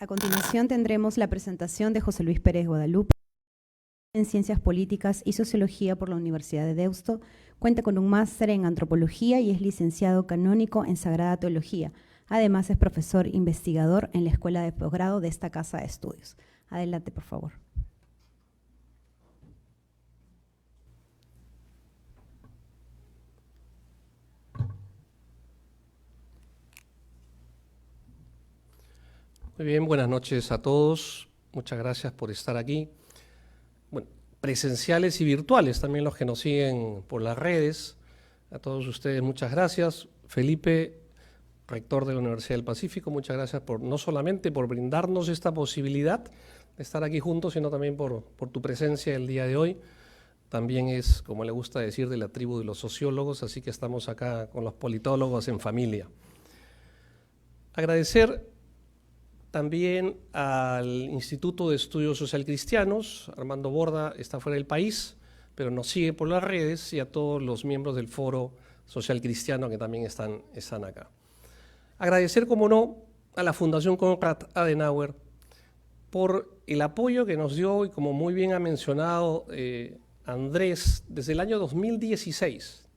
continuación tendremos la presentación de José Luis Pérez Guadalupe en Ciencias Políticas y Sociología por la Universidad de Deusto. Cuenta con un máster en Antropología y es licenciado canónico en Sagrada Teología. Además es profesor investigador en la Escuela de Posgrado de esta Casa de Estudios. Adelante, por favor. Muy bien, buenas noches a todos. Muchas gracias por estar aquí. Bueno, presenciales y virtuales, también los que nos siguen por las redes. A todos ustedes, muchas gracias. Felipe, rector de la Universidad del Pacífico, muchas gracias no solamente por brindarnos esta posibilidad de estar aquí juntos, sino también por tu presencia el día de hoy. También es, como le gusta decir, de la tribu de los sociólogos, así que estamos acá con los politólogos en familia. Agradecer también al Instituto de Estudios Social Cristianos. Armando Borda está fuera del país, pero nos sigue por las redes, y a todos los miembros del Foro Social Cristiano que también están acá. Agradecer, como no, a la Fundación Konrad Adenauer por el apoyo que nos dio, y como muy bien ha mencionado Andrés, desde el año 2016,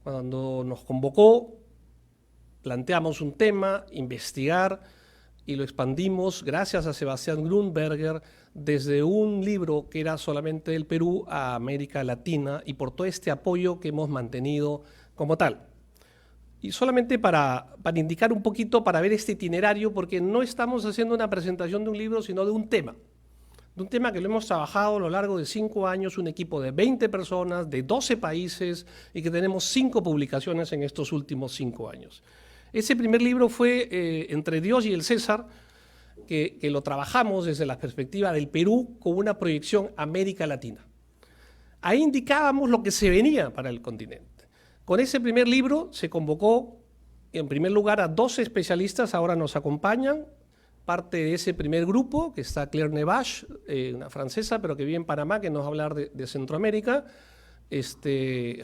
cuando nos convocó, planteamos un tema, investigar, y lo expandimos gracias a Sebastián Grunberger desde un libro que era solamente del Perú a América Latina, y por todo este apoyo que hemos mantenido como tal. Y solamente para indicar un poquito, para ver este itinerario, porque no estamos haciendo una presentación de un libro, sino de un tema que lo hemos trabajado a lo largo de 5 años, un equipo de 20 personas, de 12 países, y que tenemos 5 publicaciones en estos últimos 5 años. Ese primer libro fue Entre Dios y el César, que lo trabajamos desde la perspectiva del Perú con una proyección América Latina. Ahí indicábamos lo que se venía para el continente. Con ese primer libro se convocó, en primer lugar, a 12 especialistas, ahora nos acompañan, parte de ese primer grupo, que está Claire Nevache, una francesa, pero que vive en Panamá, que nos va a hablar de Centroamérica,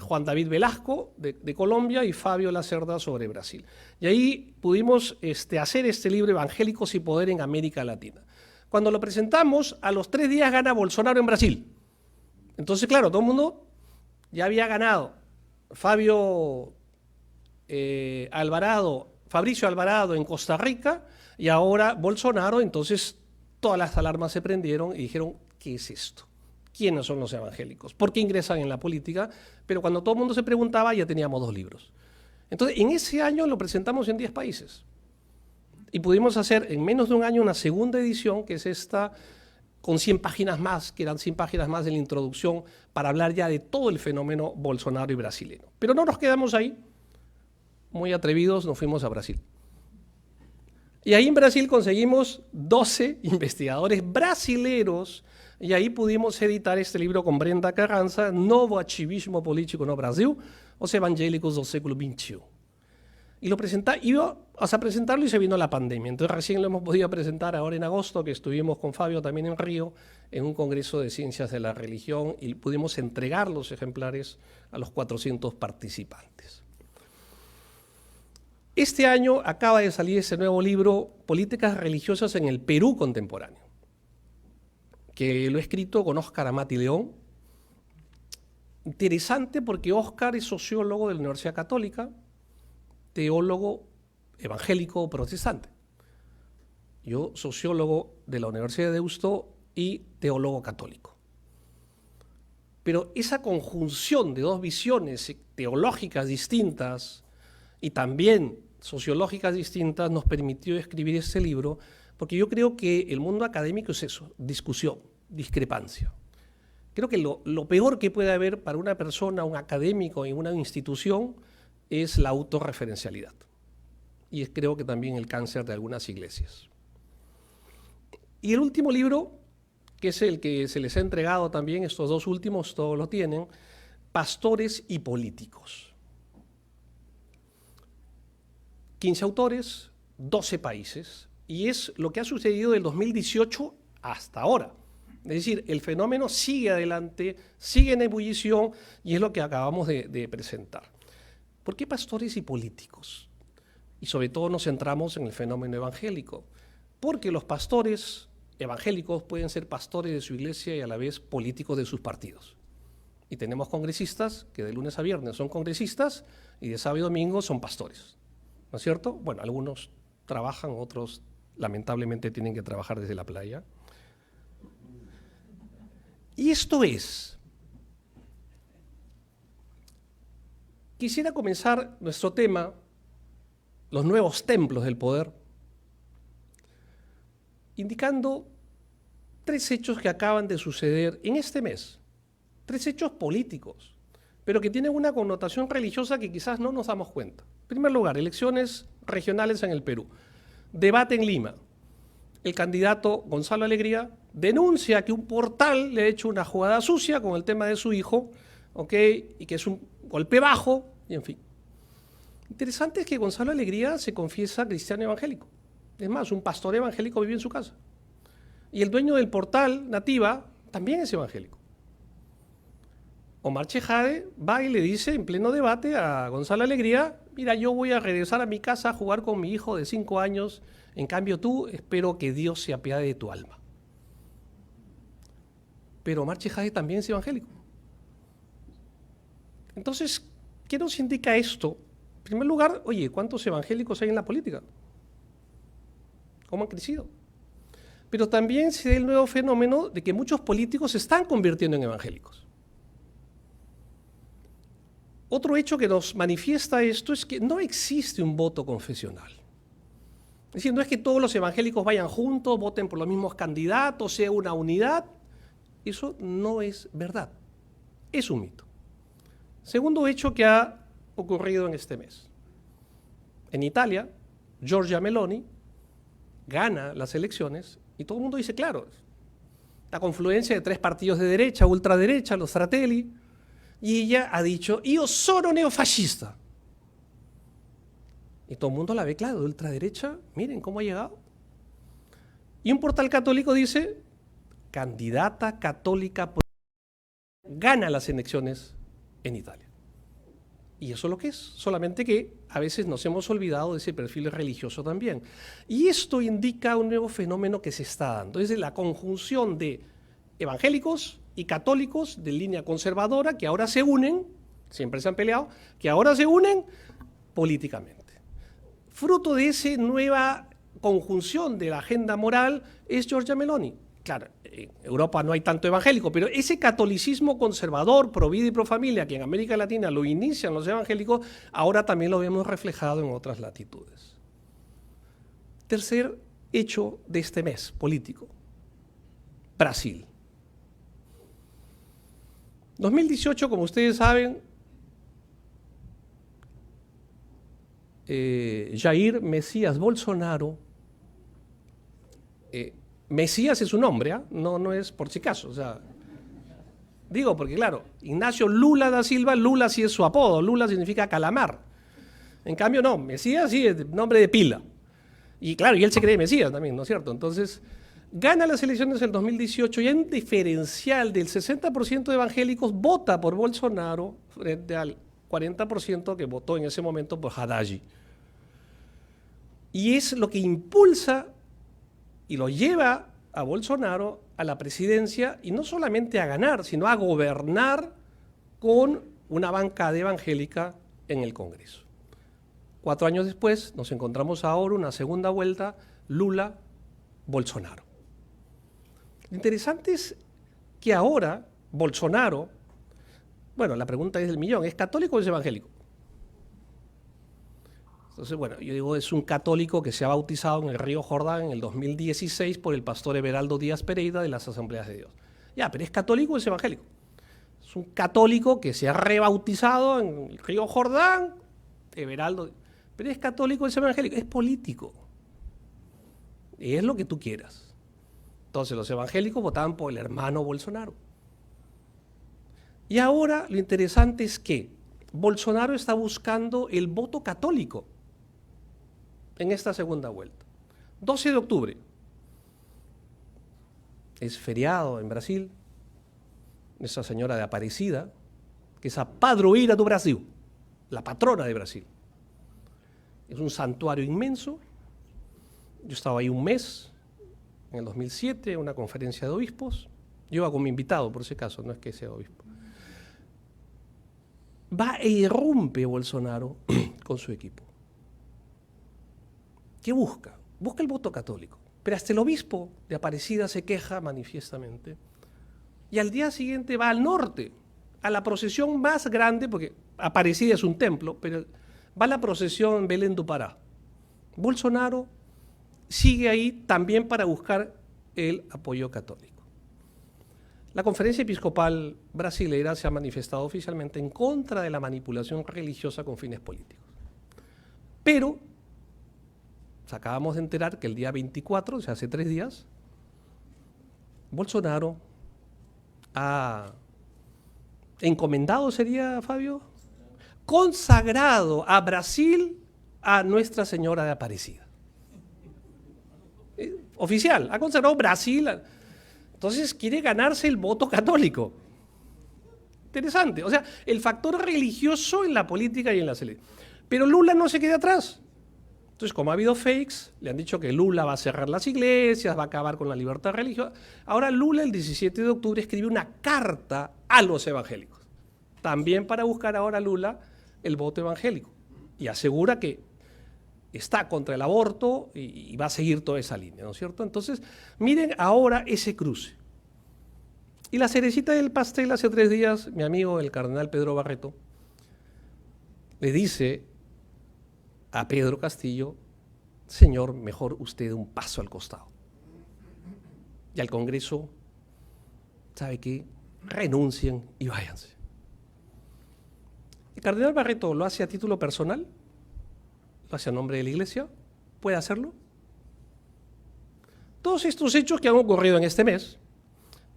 Juan David Velasco, de Colombia, y Fabio Lacerda sobre Brasil. Y ahí pudimos hacer este libro, Evangélicos y Poder en América Latina. Cuando lo presentamos, a los 3 días gana Bolsonaro en Brasil. Entonces, claro, todo el mundo ya había ganado. Fabricio Alvarado en Costa Rica, y ahora Bolsonaro. Entonces todas las alarmas se prendieron y dijeron, ¿qué es esto? ¿Quiénes son los evangélicos? ¿Por qué ingresan en la política? Pero cuando todo el mundo se preguntaba, ya teníamos 2 libros. Entonces, en ese año lo presentamos en 10 países. Y pudimos hacer en menos de un año una segunda edición, que es esta, con 100 páginas más, que eran 100 páginas más de la introducción, para hablar ya de todo el fenómeno Bolsonaro y brasileño. Pero no nos quedamos ahí. Muy atrevidos, nos fuimos a Brasil. Y ahí en Brasil conseguimos 12 investigadores brasileros, y ahí pudimos editar este libro con Brenda Carranza, Novo Ativismo Político no Brasil, os evangélicos del século XXI. Y íbamos a presentarlo y se vino la pandemia. Entonces recién lo hemos podido presentar ahora en agosto, que estuvimos con Fabio también en Río, en un congreso de ciencias de la religión, y pudimos entregar los ejemplares a los 400 participantes. Este año acaba de salir ese nuevo libro, Políticas Religiosas en el Perú Contemporáneo, que lo he escrito con Óscar Amati León. Interesante porque Óscar es sociólogo de la Universidad Católica, teólogo evangélico protestante. Yo, sociólogo de la Universidad de Deusto y teólogo católico. Pero esa conjunción de 2 visiones teológicas distintas y también sociológicas distintas nos permitió escribir este libro, porque yo creo que el mundo académico es eso, discusión, discrepancia. Creo que lo peor que puede haber para una persona, un académico en una institución, es la autorreferencialidad. Y creo que también el cáncer de algunas iglesias. Y el último libro, que es el que se les ha entregado también, estos 2 últimos todos lo tienen, Pastores y Políticos. 15 autores, 12 países, y es lo que ha sucedido del 2018 hasta ahora. Es decir, el fenómeno sigue adelante, sigue en ebullición, y es lo que acabamos de presentar. ¿Por qué pastores y políticos? Y sobre todo nos centramos en el fenómeno evangélico. porque los pastores evangélicos pueden ser pastores de su iglesia y a la vez políticos de sus partidos. Y tenemos congresistas que de lunes a viernes son congresistas y de sábado y domingo son pastores, ¿no es cierto? Bueno, algunos trabajan, otros lamentablemente tienen que trabajar desde la playa. Y esto es, quisiera comenzar nuestro tema, los nuevos templos del poder, indicando 3 hechos que acaban de suceder en este mes, 3 hechos políticos, pero que tienen una connotación religiosa que quizás no nos damos cuenta. En primer lugar, elecciones regionales en el Perú, debate en Lima. El candidato Gonzalo Alegría denuncia que un portal le ha hecho una jugada sucia con el tema de su hijo, ¿ok? Y que es un golpe bajo, y en fin. Interesante es que Gonzalo Alegría se confiesa cristiano evangélico. Es más, un pastor evangélico vive en su casa. Y el dueño del portal, Nativa, también es evangélico. Omar Chejade va y le dice en pleno debate a Gonzalo Alegría: mira, yo voy a regresar a mi casa a jugar con mi hijo de 5 años, en cambio tú, espero que Dios se apiade de tu alma. Pero Omar Chejade también es evangélico. Entonces, ¿qué nos indica esto? En primer lugar, oye, ¿cuántos evangélicos hay en la política? ¿Cómo han crecido? Pero también se da el nuevo fenómeno de que muchos políticos se están convirtiendo en evangélicos. Otro hecho que nos manifiesta esto es que no existe un voto confesional. Es decir, no es que todos los evangélicos vayan juntos, voten por los mismos candidatos, sea una unidad. Eso no es verdad. Es un mito. Segundo hecho que ha ocurrido en este mes. En Italia, Giorgia Meloni gana las elecciones y todo el mundo dice, claro, la confluencia de 3 partidos de derecha, ultraderecha, los Fratelli, y ella ha dicho, io sono neofascista. Y todo el mundo la ve, claro, de ultraderecha, miren cómo ha llegado. Y un portal católico dice, candidata católica gana las elecciones en Italia. Y eso es lo que es, solamente que a veces nos hemos olvidado de ese perfil religioso también. Y esto indica un nuevo fenómeno que se está dando, es la conjunción de evangélicos y católicos de línea conservadora que ahora se unen, siempre se han peleado, que ahora se unen políticamente. Fruto de esa nueva conjunción de la agenda moral es Giorgia Meloni. Claro, en Europa no hay tanto evangélico, pero ese catolicismo conservador, pro vida y pro familia, que en América Latina lo inician los evangélicos, ahora también lo vemos reflejado en otras latitudes. Tercer hecho de este mes político, Brasil. 2018, como ustedes saben, Jair Mesías Bolsonaro, Mesías es un nombre, ¿eh? No es por si acaso, o sea, digo porque claro, Ignacio Lula da Silva, Lula sí es su apodo, Lula significa calamar, en cambio no, Mesías sí es nombre de pila, y claro, y él se cree Mesías también, ¿no es cierto? Entonces, gana las elecciones del 2018 y hay un diferencial del 60% de evangélicos vota por Bolsonaro frente al 40% que votó en ese momento por Haddad. Y es lo que impulsa y lo lleva a Bolsonaro a la presidencia, y no solamente a ganar, sino a gobernar con una bancada evangélica en el Congreso. 4 años después nos encontramos ahora una segunda vuelta, Lula-Bolsonaro. Lo interesante es que ahora Bolsonaro, bueno, la pregunta es del millón, ¿es católico o es evangélico? Entonces, bueno, yo digo, es un católico que se ha bautizado en el río Jordán en el 2016 por el pastor Everaldo Díaz Pereira de las Asambleas de Dios. Ya, pero ¿es católico o es evangélico? Es un católico que se ha rebautizado en el río Jordán, Everaldo, pero ¿es católico o es evangélico? Es político. Y es lo que tú quieras. Entonces los evangélicos votaban por el hermano Bolsonaro. Y ahora lo interesante es que Bolsonaro está buscando el voto católico en esta segunda vuelta. 12 de octubre. Es feriado en Brasil. Esa señora de Aparecida, que es a padroeira do Brasil, la patrona de Brasil. Es un santuario inmenso Yo estaba ahí un mes, en el 2007, una conferencia de obispos. Yo iba como invitado, por ese caso, no es que sea obispo. Va e irrumpe Bolsonaro con su equipo. ¿Qué busca? Busca el voto católico. Pero hasta el obispo de Aparecida se queja manifiestamente. Y al día siguiente va al norte, a la procesión más grande, porque Aparecida es un templo, pero va a la procesión en Belén do Pará. Bolsonaro sigue ahí también para buscar el apoyo católico. La Conferencia Episcopal Brasilera se ha manifestado oficialmente en contra de la manipulación religiosa con fines políticos. Pero nos acabamos de enterar que el día 24, o sea, hace 3 días, Bolsonaro ha encomendado, sería, Fabio, consagrado a Brasil a Nuestra Señora de Aparecida. Oficial, ha consagrado Brasil. Entonces quiere ganarse el voto católico. Interesante. O sea, el factor religioso en la política y en la selección. Pero Lula no se queda atrás. Entonces, como ha habido fakes, le han dicho que Lula va a cerrar las iglesias, va a acabar con la libertad religiosa. Ahora Lula, el 17 de octubre, escribe una carta a los evangélicos. También para buscar ahora Lula el voto evangélico. Y asegura que está contra el aborto y va a seguir toda esa línea, ¿no es cierto? Entonces, miren ahora ese cruce. Y la cerecita del pastel, hace 3 días, mi amigo el cardenal Pedro Barreto le dice a Pedro Castillo: señor, mejor usted un paso al costado. Y al Congreso, ¿sabe qué? Renuncien y váyanse. El cardenal Barreto lo hace a título personal, lo hace a nombre de la Iglesia, puede hacerlo. Todos estos hechos que han ocurrido en este mes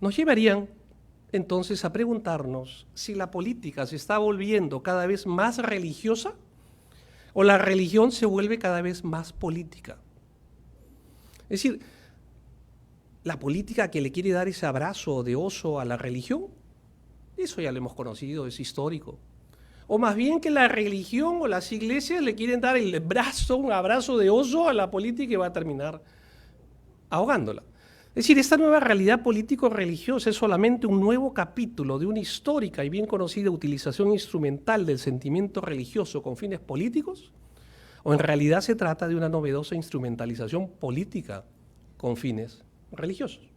nos llevarían entonces a preguntarnos si la política se está volviendo cada vez más religiosa o la religión se vuelve cada vez más política. Es decir, la política que le quiere dar ese abrazo de oso a la religión, eso ya lo hemos conocido, es histórico. O más bien que la religión o las iglesias le quieren dar el brazo, un abrazo de oso a la política y va a terminar ahogándola. Es decir, esta nueva realidad político-religiosa es solamente un nuevo capítulo de una histórica y bien conocida utilización instrumental del sentimiento religioso con fines políticos, o en realidad se trata de una novedosa instrumentalización política con fines religiosos.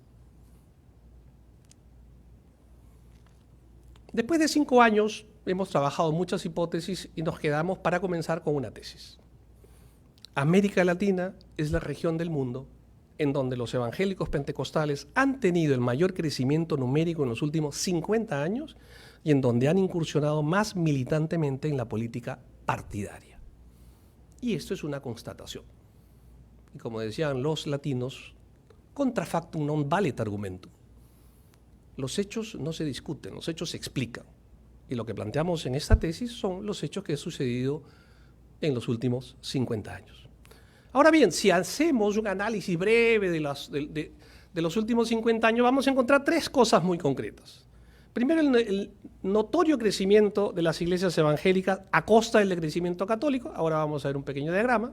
Después de 5 años hemos trabajado muchas hipótesis y nos quedamos para comenzar con una tesis. América Latina es la región del mundo en donde los evangélicos pentecostales han tenido el mayor crecimiento numérico en los últimos 50 años y en donde han incursionado más militantemente en la política partidaria. Y esto es una constatación. Y como decían los latinos, contra factum non valet argumentum. Los hechos no se discuten, los hechos se explican. Y lo que planteamos en esta tesis son los hechos que han sucedido en los últimos 50 años. Ahora bien, si hacemos un análisis breve de los últimos 50 años, vamos a encontrar 3 cosas muy concretas. Primero, el notorio crecimiento de las iglesias evangélicas a costa del crecimiento católico. Ahora vamos a ver un pequeño diagrama.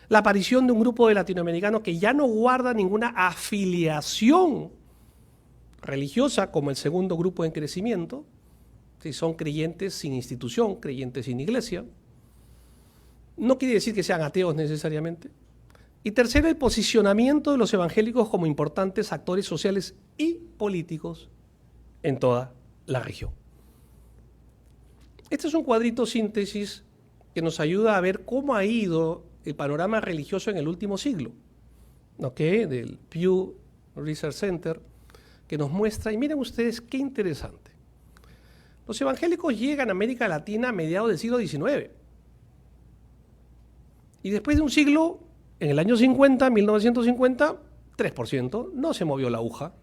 La aparición de un grupo de latinoamericanos que ya no guarda ninguna afiliación religiosa como el segundo grupo en crecimiento. Si son creyentes sin institución, creyentes sin iglesia. No quiere decir que sean ateos necesariamente. Y tercero, el posicionamiento de los evangélicos como importantes actores sociales y políticos en toda la región. Este es un cuadrito síntesis que nos ayuda a ver cómo ha ido el panorama religioso en el último siglo, del Pew Research Center, que nos muestra, y miren ustedes qué interesante. Los evangélicos llegan a América Latina a mediados del siglo XIX. Y después de un siglo, en el año 50, 1950, 3%, no se movió la aguja.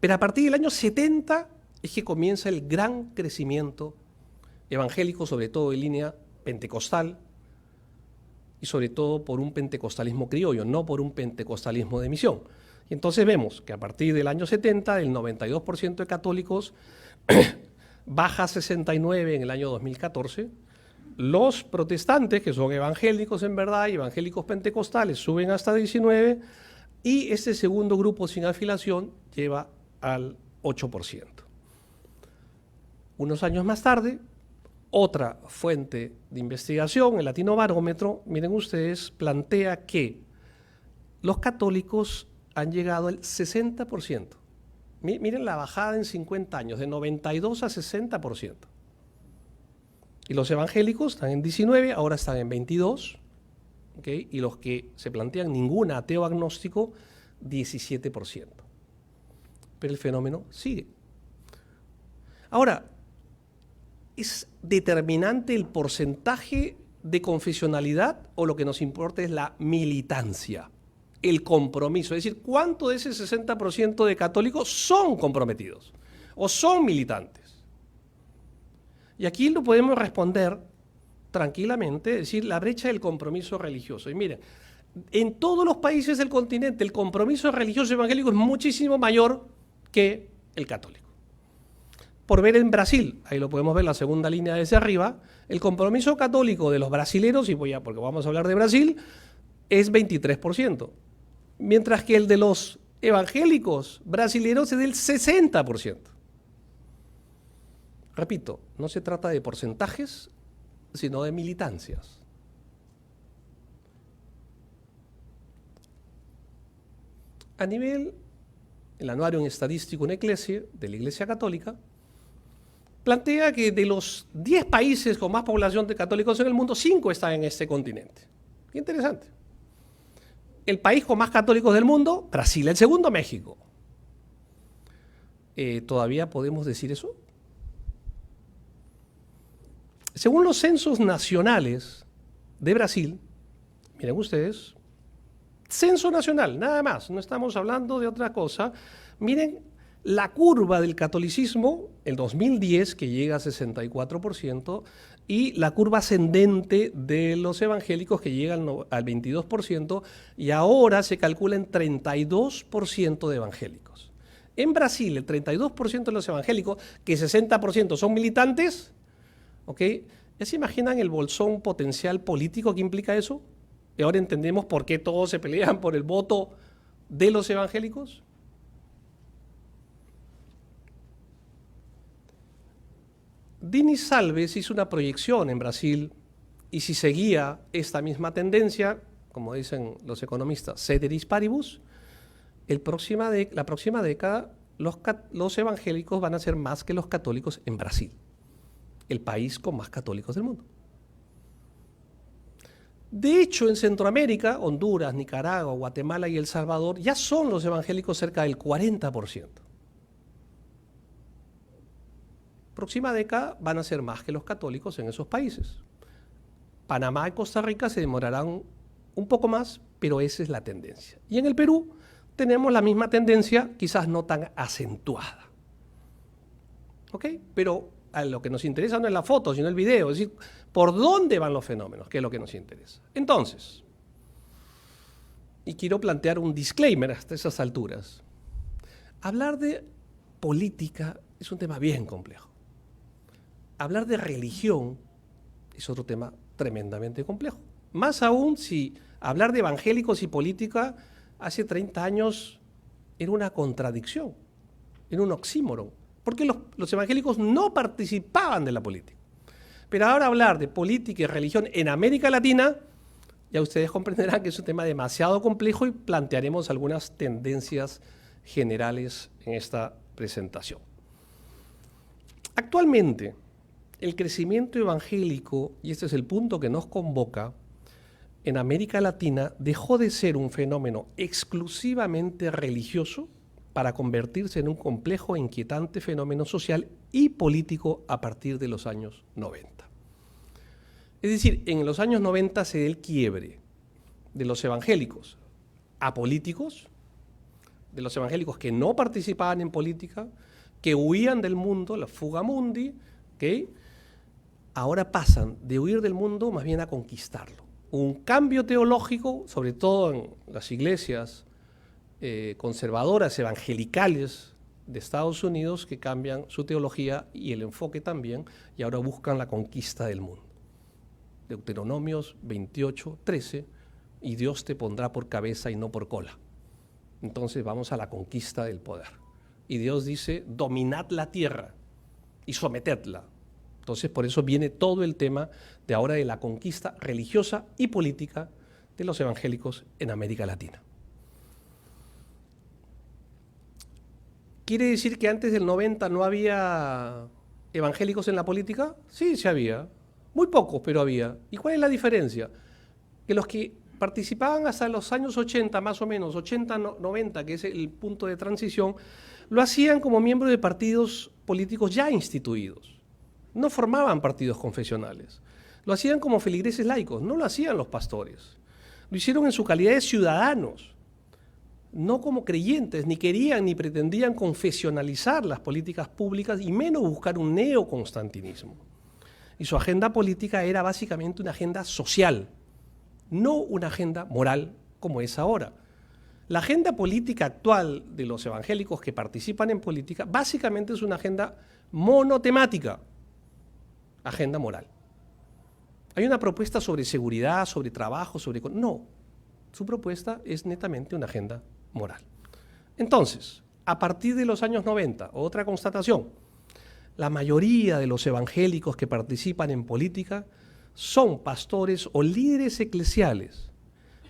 Pero a partir del año 70 es que comienza el gran crecimiento evangélico, sobre todo en línea pentecostal, y sobre todo por un pentecostalismo criollo, no por un pentecostalismo de misión. Y entonces vemos que a partir del año 70, el 92% de católicos baja a 69 en el año 2014, los protestantes, que son evangélicos en verdad, y evangélicos pentecostales, suben hasta 19%, y este segundo grupo sin afiliación lleva al 8%. Unos años más tarde, otra fuente de investigación, el Latinobarómetro, miren ustedes, plantea que los católicos han llegado al 60%. Miren la bajada en 50 años, de 92 a 60%. Y los evangélicos están en 19, ahora están en 22, ¿okay? Y los que se plantean ninguna, ateo agnóstico, 17%. Pero el fenómeno sigue. Ahora, ¿es determinante el porcentaje de confesionalidad o lo que nos importa es la militancia, el compromiso? Es decir, ¿cuánto de ese 60% de católicos son comprometidos o son militantes? Y aquí lo podemos responder tranquilamente, es decir, la brecha del compromiso religioso. Y miren, en todos los países del continente el compromiso religioso evangélico es muchísimo mayor que el católico. Por ver en Brasil, ahí lo podemos ver la segunda línea desde arriba, el compromiso católico de los brasileros, y porque vamos a hablar de Brasil, es 23%, mientras que el de los evangélicos brasileros es del 60%. Repito, no se trata de porcentajes, sino de militancias. A nivel, el Anuario Estadístico de la Iglesia Católica, plantea que de los 10 países con más población de católicos en el mundo, 5 están en este continente. Qué interesante. El país con más católicos del mundo, Brasil. El segundo, México. ¿Todavía podemos decir eso? Según los censos nacionales de Brasil, miren ustedes, censo nacional, nada más, no estamos hablando de otra cosa. Miren la curva del catolicismo, el 2010, que llega a 64%, y la curva ascendente de los evangélicos, que llega al 22%, y ahora se calcula en 32% de evangélicos. En Brasil, el 32% de los evangélicos, que 60% son militantes, ¿ok? ¿Ya se imaginan el bolsón potencial político que implica eso? Y ahora entendemos por qué todos se pelean por el voto de los evangélicos. Dini Salves hizo una proyección en Brasil y si seguía esta misma tendencia, como dicen los economistas, ceteris paribus, la próxima década los evangélicos van a ser más que los católicos en Brasil, el país con más católicos del mundo. De hecho, en Centroamérica, Honduras, Nicaragua, Guatemala y El Salvador, ya son los evangélicos cerca del 40%. Próxima década van a ser más que los católicos en esos países. Panamá y Costa Rica se demorarán un poco más, pero esa es la tendencia. Y en el Perú tenemos la misma tendencia, quizás no tan acentuada. ¿Ok? Pero a lo que nos interesa no es la foto, sino el video, es decir, por dónde van los fenómenos, que es lo que nos interesa. Entonces, y quiero plantear un disclaimer hasta esas alturas, hablar de política es un tema bien complejo. Hablar de religión es otro tema tremendamente complejo. Más aún si hablar de evangélicos y política hace 30 años era una contradicción, era un oxímoron, porque los evangélicos no participaban de la política. Pero ahora hablar de política y religión en América Latina, ya ustedes comprenderán que es un tema demasiado complejo y plantearemos algunas tendencias generales en esta presentación. Actualmente, el crecimiento evangélico, y este es el punto que nos convoca, en América Latina dejó de ser un fenómeno exclusivamente religioso para convertirse en un complejo e inquietante fenómeno social y político a partir de los años 90. Es decir, en los años 90 se da el quiebre de los evangélicos apolíticos, de los evangélicos que no participaban en política, que huían del mundo, la fuga mundi, ¿okay? Ahora pasan de huir del mundo más bien a conquistarlo. Un cambio teológico, sobre todo en las iglesias conservadoras, evangelicales de Estados Unidos, que cambian su teología y el enfoque también, y ahora buscan la conquista del mundo. Deuteronomios 28:13, y Dios te pondrá por cabeza y no por cola. Entonces vamos a la conquista del poder. Y Dios dice, dominad la tierra y sometedla. Entonces por eso viene todo el tema de ahora de la conquista religiosa y política de los evangélicos en América Latina. ¿Quiere decir que antes del 90 no había evangélicos en la política? Sí, sí había. Muy pocos, pero había. ¿Y cuál es la diferencia? Que los que participaban hasta los años 80, más o menos, 80, 90, que es el punto de transición, lo hacían como miembros de partidos políticos ya instituidos. No formaban partidos confesionales. Lo hacían como feligreses laicos, no lo hacían los pastores. Lo hicieron en su calidad de ciudadanos, no como creyentes, ni querían ni pretendían confesionalizar las políticas públicas y menos buscar un neoconstantinismo. Y su agenda política era básicamente una agenda social, no una agenda moral como es ahora. La agenda política actual de los evangélicos que participan en política básicamente es una agenda monotemática, agenda moral. Hay una propuesta sobre seguridad, sobre trabajo, sobre... No, su propuesta es netamente una agenda moral. Entonces, a partir de los años 90, otra constatación, la mayoría de los evangélicos que participan en política son pastores o líderes eclesiales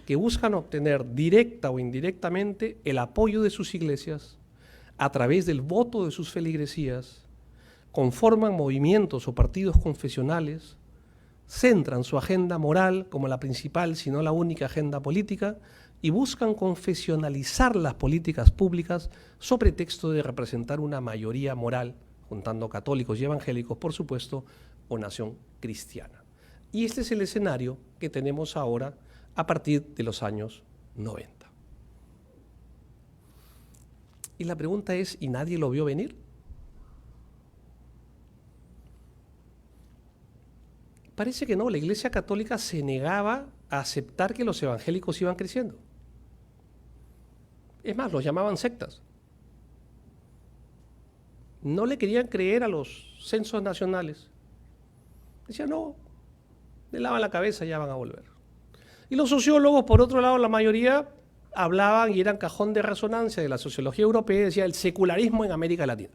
que buscan obtener directa o indirectamente el apoyo de sus iglesias a través del voto de sus feligresías, conforman movimientos o partidos confesionales, centran su agenda moral como la principal, si no la única agenda política, y buscan confesionalizar las políticas públicas sobre pretexto de representar una mayoría moral, juntando católicos y evangélicos, por supuesto, o nación cristiana. Y este es el escenario que tenemos ahora a partir de los años 90. Y la pregunta es, ¿y nadie lo vio venir? Parece que no, la Iglesia Católica se negaba a aceptar que los evangélicos iban creciendo. Es más, los llamaban sectas. No le querían creer a los censos nacionales. Decían, no, le lavan la cabeza y ya van a volver. Y los sociólogos, por otro lado, la mayoría hablaban y eran cajón de resonancia de la sociología europea y decía el secularismo en América Latina.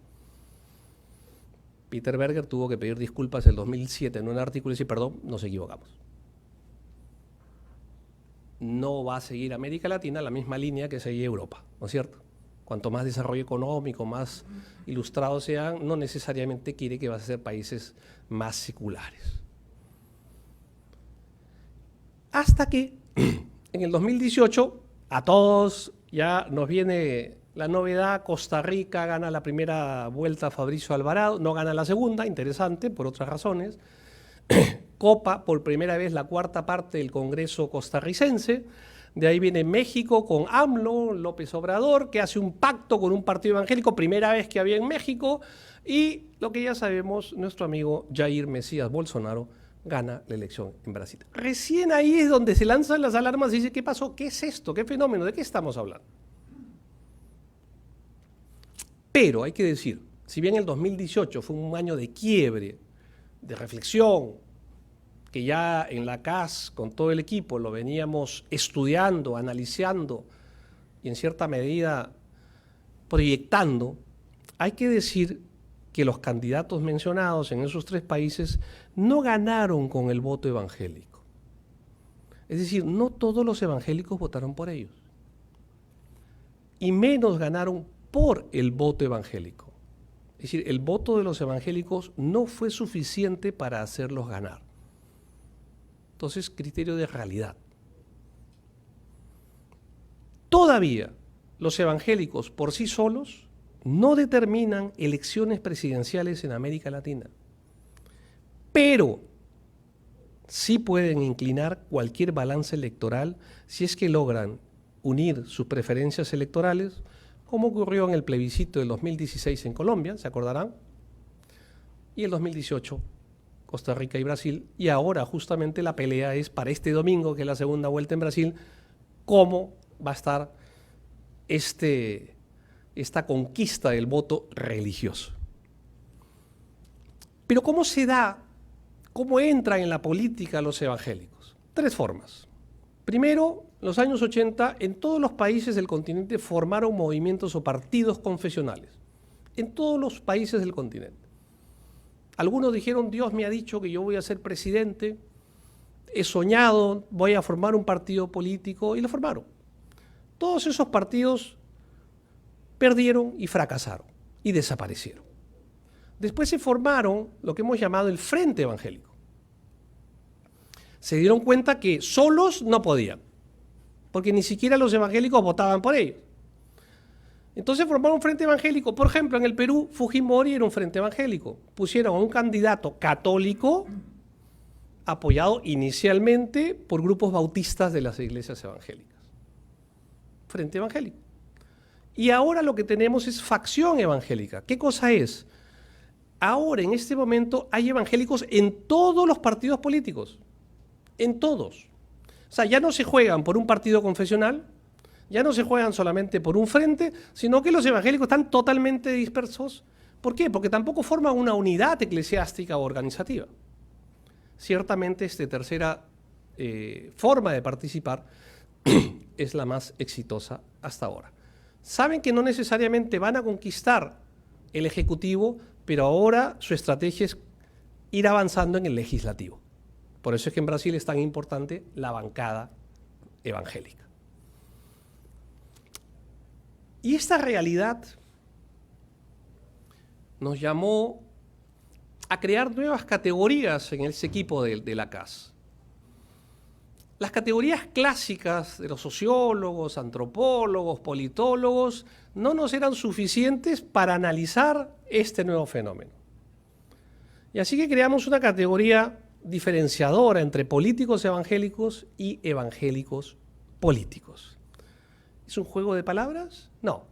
Peter Berger tuvo que pedir disculpas en el 2007 en un artículo y decir, perdón, nos equivocamos. No va a seguir América Latina la misma línea que seguía Europa, ¿no es cierto? Cuanto más desarrollo económico, más ilustrados sean, no necesariamente quiere que van a ser países más seculares. Hasta que en el 2018 a todos ya nos viene la novedad, Costa Rica gana la primera vuelta Fabricio Alvarado, no gana la segunda, interesante, por otras razones. Copa por primera vez la cuarta parte del Congreso costarricense. De ahí viene México con AMLO, López Obrador, que hace un pacto con un partido evangélico, primera vez que había en México. Y lo que ya sabemos, nuestro amigo Jair Mesías Bolsonaro gana la elección en Brasil. Recién ahí es donde se lanzan las alarmas y dice, ¿qué pasó? ¿Qué es esto? ¿Qué fenómeno? ¿De qué estamos hablando? Pero hay que decir, si bien el 2018 fue un año de quiebre, de reflexión, que ya en la CAS con todo el equipo lo veníamos estudiando, analizando y en cierta medida proyectando, hay que decir que los candidatos mencionados en esos tres países no ganaron con el voto evangélico. Es decir, no todos los evangélicos votaron por ellos. Y menos ganaron por el voto evangélico. Es decir, el voto de los evangélicos no fue suficiente para hacerlos ganar. Entonces, criterio de realidad. Todavía los evangélicos por sí solos no determinan elecciones presidenciales en América Latina, pero sí pueden inclinar cualquier balance electoral si es que logran unir sus preferencias electorales, como ocurrió en el plebiscito del 2016 en Colombia, ¿se acordarán? Y el 2018 Costa Rica y Brasil, y ahora justamente la pelea es para este domingo, que es la segunda vuelta en Brasil, cómo va a estar esta conquista del voto religioso. Pero ¿cómo ¿Cómo entran en la política los evangélicos? Tres formas. Primero, en los años 80, en todos los países del continente formaron movimientos o partidos confesionales. En todos los países del continente. Algunos dijeron, Dios me ha dicho que yo voy a ser presidente, he soñado, voy a formar un partido político, y lo formaron. Todos esos partidos perdieron y fracasaron y desaparecieron. Después se formaron lo que hemos llamado el Frente Evangélico. Se dieron cuenta que solos no podían, porque ni siquiera los evangélicos votaban por ellos. Entonces formaron un Frente Evangélico. Por ejemplo, en el Perú, Fujimori era un Frente Evangélico. Pusieron a un candidato católico apoyado inicialmente por grupos bautistas de las iglesias evangélicas. Frente Evangélico. Y ahora lo que tenemos es facción evangélica. ¿Qué cosa es? Ahora, en este momento, hay evangélicos en todos los partidos políticos. En todos. O sea, ya no se juegan por un partido confesional, ya no se juegan solamente por un frente, sino que los evangélicos están totalmente dispersos. ¿Por qué? Porque tampoco forman una unidad eclesiástica o organizativa. Ciertamente, esta tercera forma de participar es la más exitosa hasta ahora. Saben que no necesariamente van a conquistar el Ejecutivo, pero ahora su estrategia es ir avanzando en el Legislativo. Por eso es que en Brasil es tan importante la bancada evangélica. Y esta realidad nos llamó a crear nuevas categorías en ese equipo de la CAS. Las categorías clásicas de los sociólogos, antropólogos, politólogos, no nos eran suficientes para analizar este nuevo fenómeno. Y así que creamos una categoría diferenciadora entre políticos evangélicos y evangélicos políticos. ¿Es un juego de palabras? No.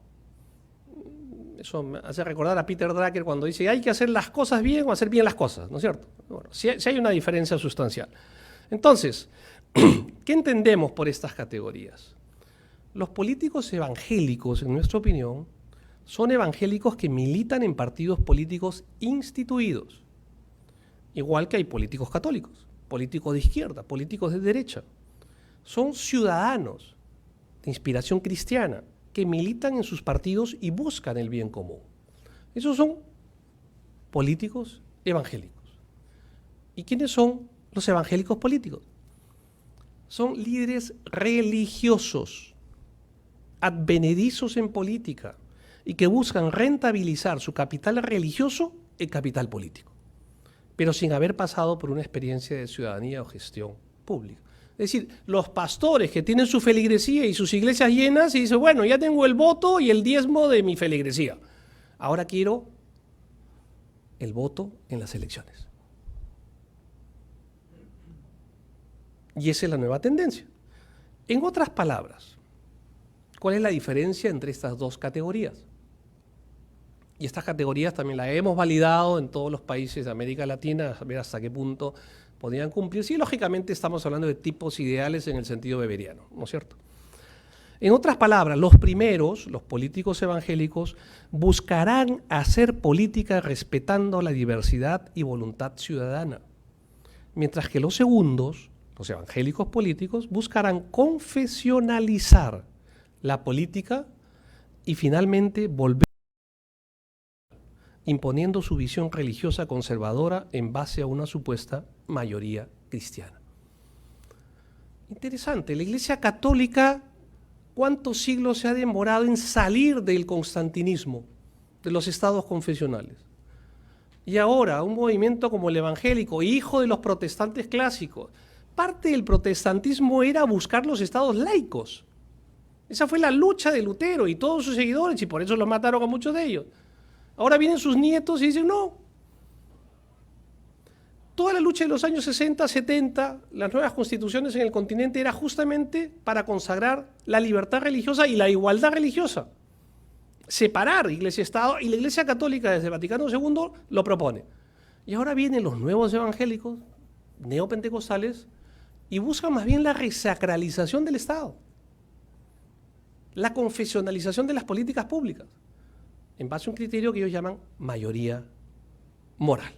Eso me hace recordar a Peter Drucker cuando dice hay que hacer las cosas bien o hacer bien las cosas, ¿no es cierto? Bueno, sí hay una diferencia sustancial. Entonces, ¿qué entendemos por estas categorías? Los políticos evangélicos, en nuestra opinión, son evangélicos que militan en partidos políticos instituidos. Igual que hay políticos católicos, políticos de izquierda, políticos de derecha. Son ciudadanos de inspiración cristiana que militan en sus partidos y buscan el bien común. Esos son políticos evangélicos. ¿Y quiénes son los evangélicos políticos? Son líderes religiosos, advenedizos en política y que buscan rentabilizar su capital religioso en capital político, pero sin haber pasado por una experiencia de ciudadanía o gestión pública. Es decir, los pastores que tienen su feligresía y sus iglesias llenas y dicen, bueno, ya tengo el voto y el diezmo de mi feligresía. Ahora quiero el voto en las elecciones. Y esa es la nueva tendencia. En otras palabras, ¿cuál es la diferencia entre estas dos categorías? Y estas categorías también las hemos validado en todos los países de América Latina, a ver hasta qué punto podían cumplirse. Y lógicamente estamos hablando de tipos ideales en el sentido weberiano, ¿no es cierto? En otras palabras, los primeros, los políticos evangélicos, buscarán hacer política respetando la diversidad y voluntad ciudadana, mientras que los segundos, los evangélicos políticos, buscarán confesionalizar la política y finalmente volver imponiendo su visión religiosa conservadora en base a una supuesta mayoría cristiana. Interesante, la Iglesia Católica, ¿cuántos siglos se ha demorado en salir del constantinismo, de los estados confesionales? Y ahora, un movimiento como el evangélico, hijo de los protestantes clásicos, parte del protestantismo era buscar los estados laicos. Esa fue la lucha de Lutero y todos sus seguidores, y por eso los mataron a muchos de ellos. Ahora vienen sus nietos y dicen, no. Toda la lucha de los años 60, 70, las nuevas constituciones en el continente era justamente para consagrar la libertad religiosa y la igualdad religiosa. Separar Iglesia-Estado, y la Iglesia Católica desde Vaticano II lo propone. Y ahora vienen los nuevos evangélicos, neopentecostales, y buscan más bien la resacralización del Estado, la confesionalización de las políticas públicas, en base a un criterio que ellos llaman mayoría moral.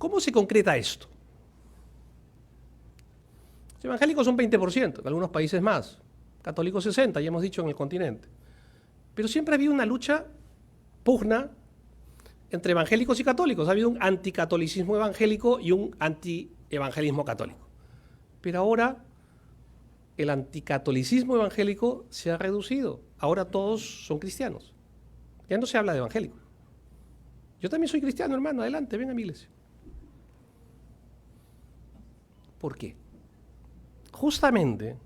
¿Cómo se concreta esto? Los evangélicos son 20%, en algunos países más. Católicos 60%, ya hemos dicho, en el continente. Pero siempre ha habido una lucha, pugna, entre evangélicos y católicos. Ha habido un anticatolicismo evangélico y un antievangelismo católico. Pero ahora el anticatolicismo evangélico se ha reducido. Ahora todos son cristianos. Ya no se habla de evangélicos. Yo también soy cristiano, hermano. Adelante, ven a mi iglesia. ¿Por qué? Justamente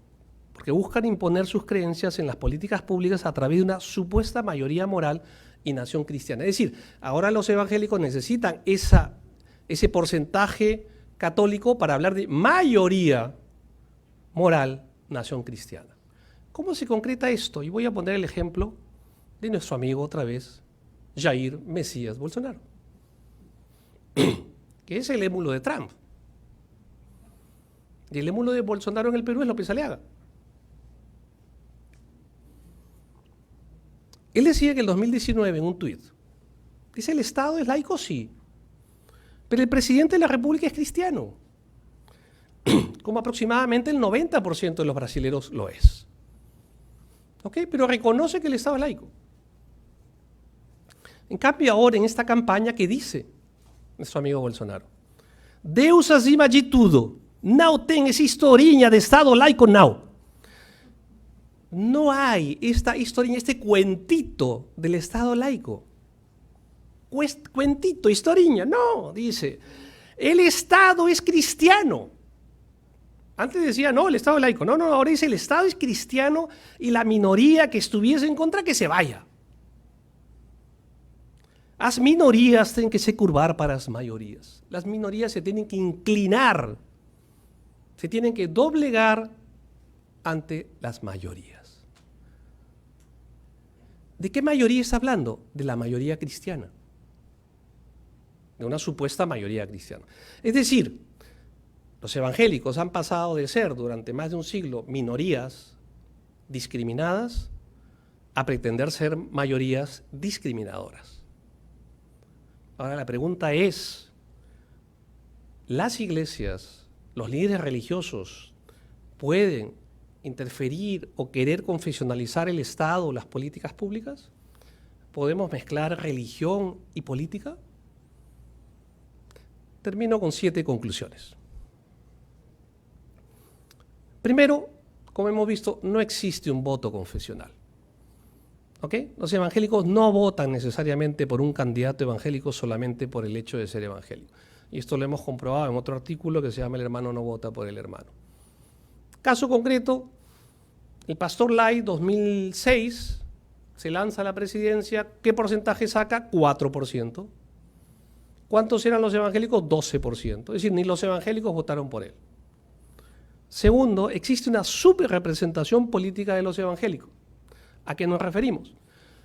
porque buscan imponer sus creencias en las políticas públicas a través de una supuesta mayoría moral y nación cristiana. Es decir, ahora los evangélicos necesitan ese porcentaje católico para hablar de mayoría moral, nación cristiana. ¿Cómo se concreta esto? Y voy a poner el ejemplo de nuestro amigo otra vez, Jair Mesías Bolsonaro, que es el émulo de Trump. Y el émulo de Bolsonaro en el Perú es López Aliaga. Él decía que en el 2019 en un tuit, dice: el Estado es laico, sí, pero el presidente de la República es cristiano, como aproximadamente el 90% de los brasileños lo es. ¿Ok? Pero reconoce que el Estado es laico. En cambio ahora en esta campaña, ¿qué dice nuestro amigo Bolsonaro? Deus acima de tudo. No tem esa historinha de Estado laico, no. No hay esta historia, este cuentito del Estado laico. Cuentito, historiña, no, dice. El Estado es cristiano. Antes decía, no, el Estado es laico. No, ahora dice, el Estado es cristiano y la minoría que estuviese en contra, que se vaya. Las minorías tienen que se curvar para las mayorías. Las minorías se tienen que inclinar, se tienen que doblegar ante las mayorías. ¿De qué mayoría está hablando? De la mayoría cristiana. De una supuesta mayoría cristiana. Es decir, los evangélicos han pasado de ser durante más de un siglo minorías discriminadas a pretender ser mayorías discriminadoras. Ahora la pregunta es, ¿las iglesias, los líderes religiosos pueden interferir o querer confesionalizar el Estado o las políticas públicas? ¿Podemos mezclar religión y política? Termino con 7 conclusiones. Primero, como hemos visto, no existe un voto confesional. ¿Ok? Los evangélicos no votan necesariamente por un candidato evangélico solamente por el hecho de ser evangélico. Y esto lo hemos comprobado en otro artículo que se llama El hermano no vota por el hermano. Caso concreto, el pastor Lai, 2006, se lanza a la presidencia. ¿Qué porcentaje saca? 4%. ¿Cuántos eran los evangélicos? 12%. Es decir, ni los evangélicos votaron por él. Segundo, existe una subrepresentación política de los evangélicos. ¿A qué nos referimos?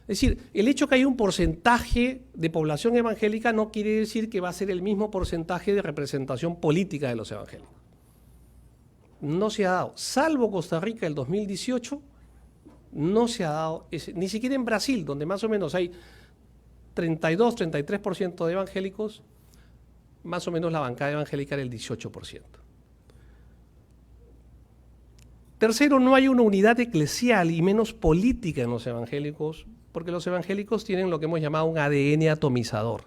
Es decir, el hecho que hay un porcentaje de población evangélica no quiere decir que va a ser el mismo porcentaje de representación política de los evangélicos. No se ha dado, salvo Costa Rica el 2018, no se ha dado, ni siquiera en Brasil, donde más o menos hay 32-33% de evangélicos, más o menos la bancada evangélica era el 18%. Tercero, no hay una unidad eclesial y menos política en los evangélicos, porque los evangélicos tienen lo que hemos llamado un ADN atomizador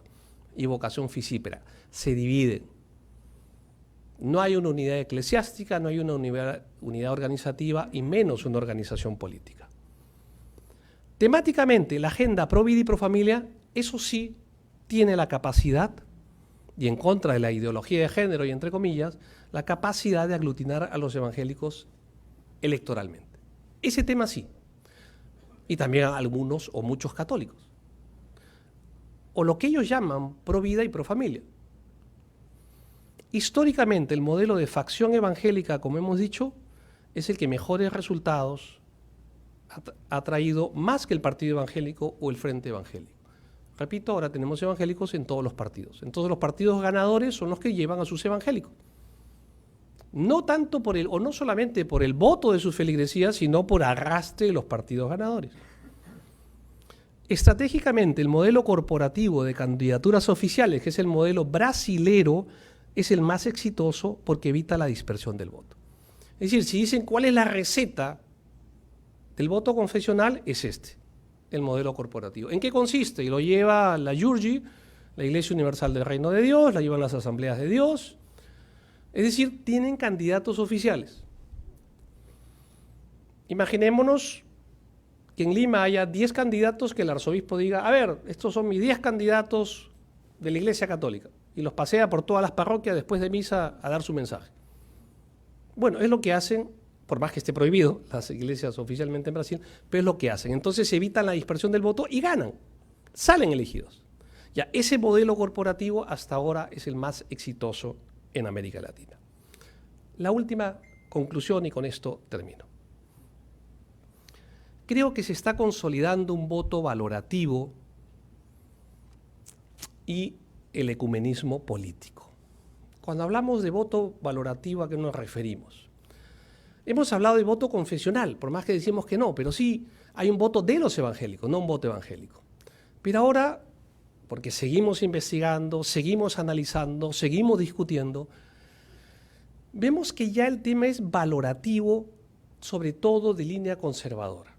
y vocación fisípera. Se dividen. No hay una unidad eclesiástica, no hay una unidad organizativa y menos una organización política. Temáticamente, la agenda pro vida y pro familia, eso sí, tiene la capacidad, y en contra de la ideología de género y entre comillas, la capacidad de aglutinar a los evangélicos electoralmente. Ese tema sí. Y también a algunos o muchos católicos. O lo que ellos llaman pro vida y pro familia. Históricamente el modelo de facción evangélica, como hemos dicho, es el que mejores resultados ha traído más que el partido evangélico o el frente evangélico. Repito, ahora tenemos evangélicos en todos los partidos. Entonces los partidos ganadores son los que llevan a sus evangélicos. No tanto por o no solamente por el voto de sus feligresías, sino por arrastre de los partidos ganadores. Estratégicamente, el modelo corporativo de candidaturas oficiales, que es el modelo brasilero, es el más exitoso porque evita la dispersión del voto. Es decir, si dicen cuál es la receta del voto confesional, es este, el modelo corporativo. ¿En qué consiste? Y lo lleva la IURGI, la Iglesia Universal del Reino de Dios, la llevan las Asambleas de Dios. Es decir, tienen candidatos oficiales. Imaginémonos que en Lima haya 10 candidatos, que el arzobispo diga, a ver, estos son mis 10 candidatos de la Iglesia Católica, y los pasea por todas las parroquias después de misa a dar su mensaje. Bueno, es lo que hacen, por más que esté prohibido, las iglesias oficialmente en Brasil, pero es lo que hacen. Entonces evitan la dispersión del voto y ganan, salen elegidos. Ya, ese modelo corporativo hasta ahora es el más exitoso en América Latina. La última conclusión, y con esto termino. Creo que se está consolidando un voto valorativo y el ecumenismo político. Cuando hablamos de voto valorativo, ¿a qué nos referimos? Hemos hablado de voto confesional, por más que decimos que no, pero sí hay un voto de los evangélicos, no un voto evangélico. Pero ahora, porque seguimos investigando, seguimos analizando, seguimos discutiendo, vemos que ya el tema es valorativo, sobre todo de línea conservadora.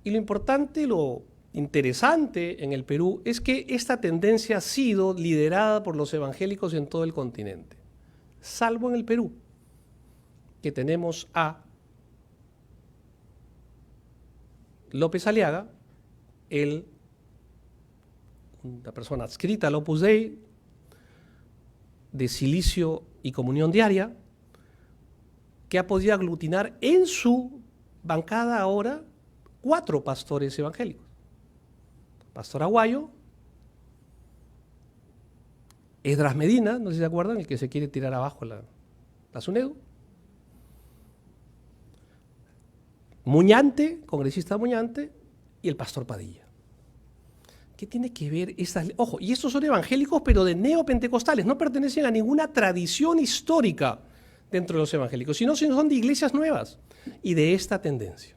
Y lo importante, lo interesante en el Perú es que esta tendencia ha sido liderada por los evangélicos en todo el continente, salvo en el Perú, que tenemos a López Aliaga, una persona adscrita al Opus Dei, de Silicio y Comunión Diaria, que ha podido aglutinar en su bancada ahora 4 pastores evangélicos. Pastor Aguayo, Esdras Medina, no sé si se acuerdan, el que se quiere tirar abajo la SUNEDU, Muñante, congresista Muñante, y el pastor Padilla. ¿Qué tiene que ver estas? Ojo, y estos son evangélicos, pero de neopentecostales, no pertenecen a ninguna tradición histórica dentro de los evangélicos, sino son de iglesias nuevas y de esta tendencia.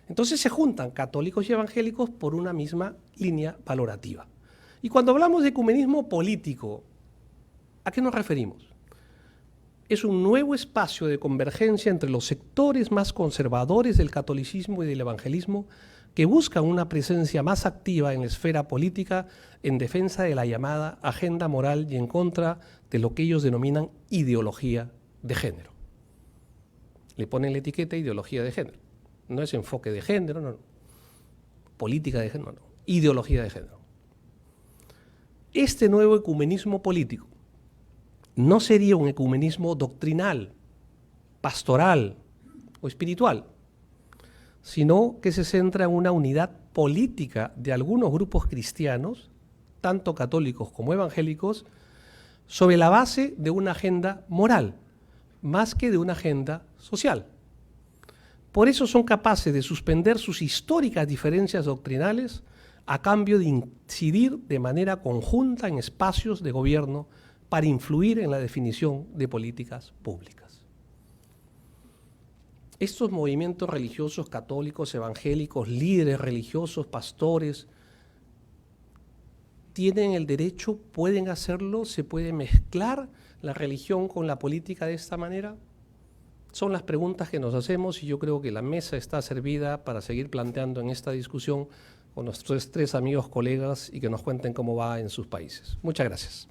Entonces se juntan católicos y evangélicos por una misma línea valorativa. Y cuando hablamos de ecumenismo político, ¿a qué nos referimos? Es un nuevo espacio de convergencia entre los sectores más conservadores del catolicismo y del evangelismo que buscan una presencia más activa en la esfera política en defensa de la llamada agenda moral y en contra de lo que ellos denominan ideología de género. Le ponen la etiqueta ideología de género. No es enfoque de género, no. Política de género, no. Ideología de género. Este nuevo ecumenismo político no sería un ecumenismo doctrinal, pastoral o espiritual, sino que se centra en una unidad política de algunos grupos cristianos, tanto católicos como evangélicos, sobre la base de una agenda moral, más que de una agenda social. Por eso son capaces de suspender sus históricas diferencias doctrinales a cambio de incidir de manera conjunta en espacios de gobierno para influir en la definición de políticas públicas. Estos movimientos religiosos católicos, evangélicos, líderes religiosos, pastores, tienen el derecho, pueden hacerlo, se puede mezclar la religión con la política de esta manera. Son las preguntas que nos hacemos y yo creo que la mesa está servida para seguir planteando en esta discusión con nuestros 3 amigos colegas y que nos cuenten cómo va en sus países. Muchas gracias.